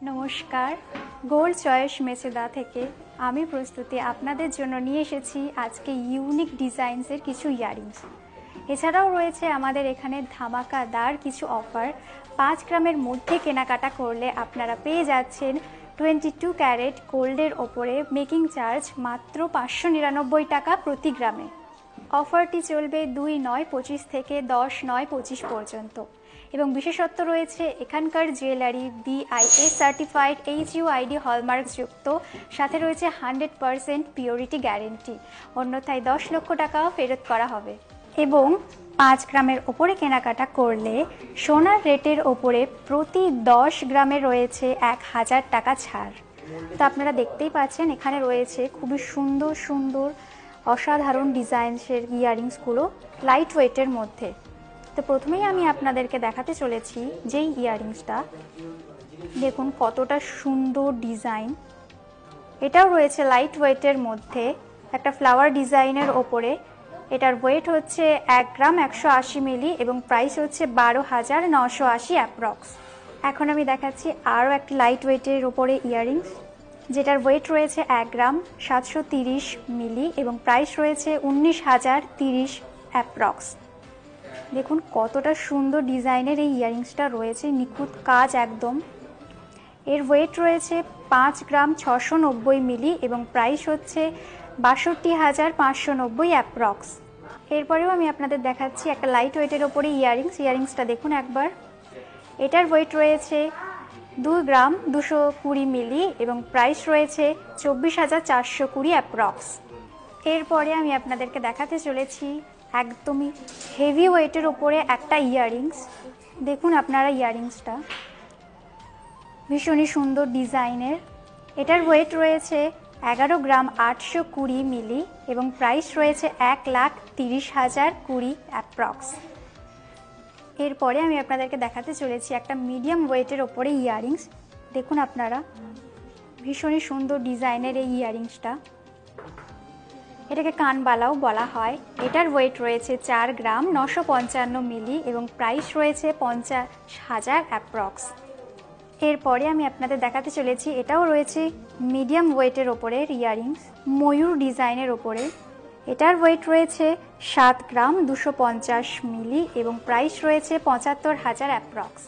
নমস্কার, gold choice Mecheda থেকে আমি প্রস্তুতি আপনাদের জন্য নিয়ে এসেছি আজকে ইউনিক ডিজাইনসের কিছু ইয়ারিংস। এছাড়াও রয়েছে আমাদের এখানে ধামাকাদার কিছু অফার। 5 গ্রামের মধ্যে কেনাকাটা করলে আপনারা পেয়ে যাচ্ছেন 22 ক্যারেট গোল্ডের ওপরে মেকিং চার্জ মাত্র 599 টাকা প্রতি গ্রামে। অফারটি চলবে 2/9/25 থেকে 10/9/25 পর্যন্ত এবং বিশেষত্ব রয়েছে এখানকার jewellery BIS certified HUID hallmark যুক্ত, সাথে রয়েছে 100% পিওরিটি গ্যারেন্টি, অন্যথায় 10 লক্ষ টাকাও ফেরত করা হবে। এবং 5 গ্রামের ওপরে কেনাকাটা করলে সোনার রেটের ওপরে প্রতি 10 গ্রামে রয়েছে 1000 টাকা ছাড়। তো আপনারা দেখতেই পাচ্ছেন এখানে রয়েছে খুবই সুন্দর সুন্দর অসাধারণ ডিজাইনসের ইয়ারিংসগুলো লাইট ওয়েটের মধ্যে। তো প্রথমেই আমি আপনাদেরকে দেখাতে চলেছি যেই ইয়ারিংসটা, দেখুন কতটা সুন্দর ডিজাইন। এটাও রয়েছে লাইট ওয়েটের মধ্যে একটা ফ্লাওয়ার ডিজাইনের ওপরে। এটার ওয়েট হচ্ছে 1 গ্রাম 180 মিলি এবং প্রাইস হচ্ছে 12,980 অ্যাপ্রক্স। এখন আমি দেখাচ্ছি আরও একটি লাইট ওয়েটের ওপরে ইয়ারিংস, যেটার ওয়েট রয়েছে 1 গ্রাম 730 মিলি এবং প্রাইস রয়েছে 19,030 অ্যাপ্রক্স। দেখুন কতটা সুন্দর ডিজাইনের এই ইয়ারিংসটা রয়েছে, নিখুঁত কাজ একদম। এর ওয়েট রয়েছে 5 গ্রাম 690 মিলি এবং প্রাইস হচ্ছে 62,590 অ্যাপ্রক্স। এরপরেও আমি আপনাদের দেখাচ্ছি একটা লাইট ওয়েটের ওপরে ইয়ারিংসটা দেখুন একবার। এটার ওয়েট রয়েছে 2 গ্রাম 220 মিলি এবং প্রাইস রয়েছে 24,420 অ্যাপ্রক্স। এরপরে আমি আপনাদেরকে দেখাতে চলেছি একদমই হেভি ওয়েটের ওপরে একটা ইয়ারিংস। দেখুন আপনারা ইয়ারিংসটা ভীষণই সুন্দর ডিজাইনের। এটার ওয়েট রয়েছে 11 গ্রাম 820 মিলি এবং প্রাইস রয়েছে 1,30,020 অ্যাপ্রক্স। এরপরে আমি আপনাদেরকে দেখাতে চলেছি একটা মিডিয়াম ওয়েটের ওপরে ইয়ারিংস। দেখুন আপনারা ভীষণই সুন্দর ডিজাইনের এই ইয়ারিংসটা। এটাকে কানবালাও বলা হয়। এটার ওয়েট রয়েছে 4 গ্রাম 955 মিলি এবং প্রাইস রয়েছে 50,000 অ্যাপ্রক্স। এরপরে আমি আপনাদের দেখাতে চলেছি এটাও রয়েছে মিডিয়াম ওয়েটের ওপরের ইয়ারিংস, ময়ূর ডিজাইনের ওপরে। এটার ওয়েট রয়েছে 7 গ্রাম 250 মিলি এবং প্রাইস রয়েছে 75,000 অ্যাপ্রক্স।